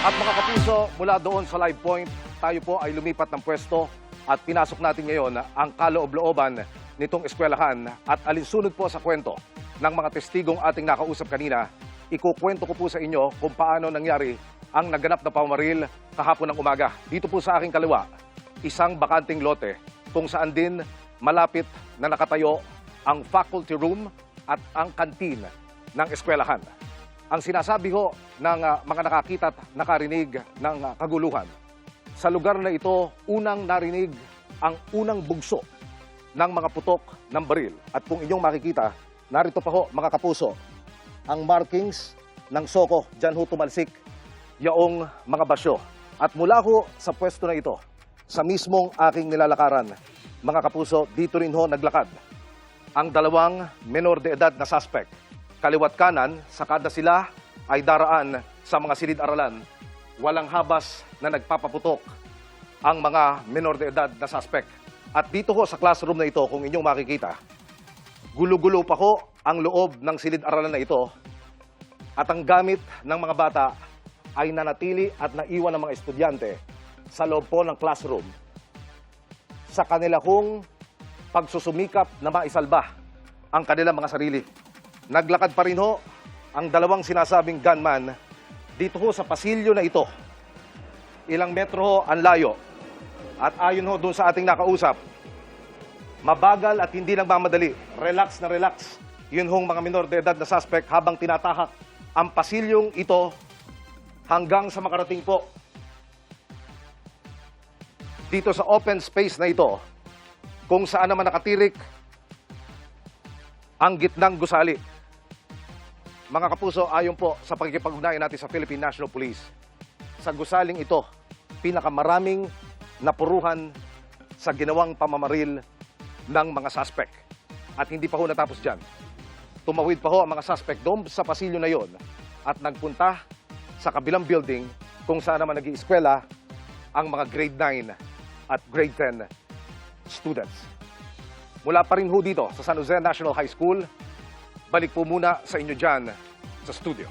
At mga kapuso, mula doon sa live point, tayo po ay lumipat ng pwesto at pinasok natin ngayon ang kaloob-looban nitong eskwelahan at alinsunod po sa kwento ng mga testigong ating nakausap kanina. Ikukwento ko po sa inyo kung paano nangyari ang naganap na pamamaril kahapon ng umaga. Dito po sa aking kaliwa, isang bakanting lote kung saan din malapit na nakatayo ang faculty room at ang kantin ng eskwelahan. Ang sinasabi ho ng mga nakakita at nakarinig ng kaguluhan, sa lugar na ito, unang narinig ang unang bugso ng mga putok ng baril. At kung inyong makikita, narito pa ho mga kapuso, ang markings ng soko, dyan ho tumalsik yaong mga basyo. At mula ho sa pwesto na ito, sa mismong aking nilalakaran, mga kapuso, dito rin ho naglakad ang dalawang menor de edad na suspect. Kaliwat kanan, sakada sila ay daraan sa mga silid-aralan. Walang habas na nagpapaputok ang mga menor de edad na suspect. At dito ho sa classroom na ito, kung inyong makikita, gulo-gulo pa ho ang loob ng silid-aralan na ito. At ang gamit ng mga bata ay nanatili at naiwan ng mga estudyante sa loob po ng classroom sa kanila kong pagsusumikap na maisalba ang kanilang mga sarili. Naglakad pa rin ho ang dalawang sinasabing gunman dito ho sa pasilyo na ito. Ilang metro ho ang layo. At ayon ho doon sa ating nakausap, mabagal at hindi nagmamadali, relax na relax, yun hong mga minor de edad na suspect habang tinatahak ang pasilyong ito hanggang sa makarating po dito sa open space na ito kung saan naman nakatirik ang gitnang gusali. Mga kapuso, ayon po sa pagkikipag-ugnayan natin sa Philippine National Police, sa gusaling ito, pinakamaraming napuruhan sa ginawang pamamaril ng mga suspect. At hindi pa ho natapos dyan. Tumawid pa ho ang mga suspect doon sa pasilyo na yon at nagpunta sa kabilang building kung saan naman nag-ieskwela ang mga grade 9 at grade 10 students. Mula pa rin ho dito sa San Jose National High School, balik po muna sa inyo dyan sa studio.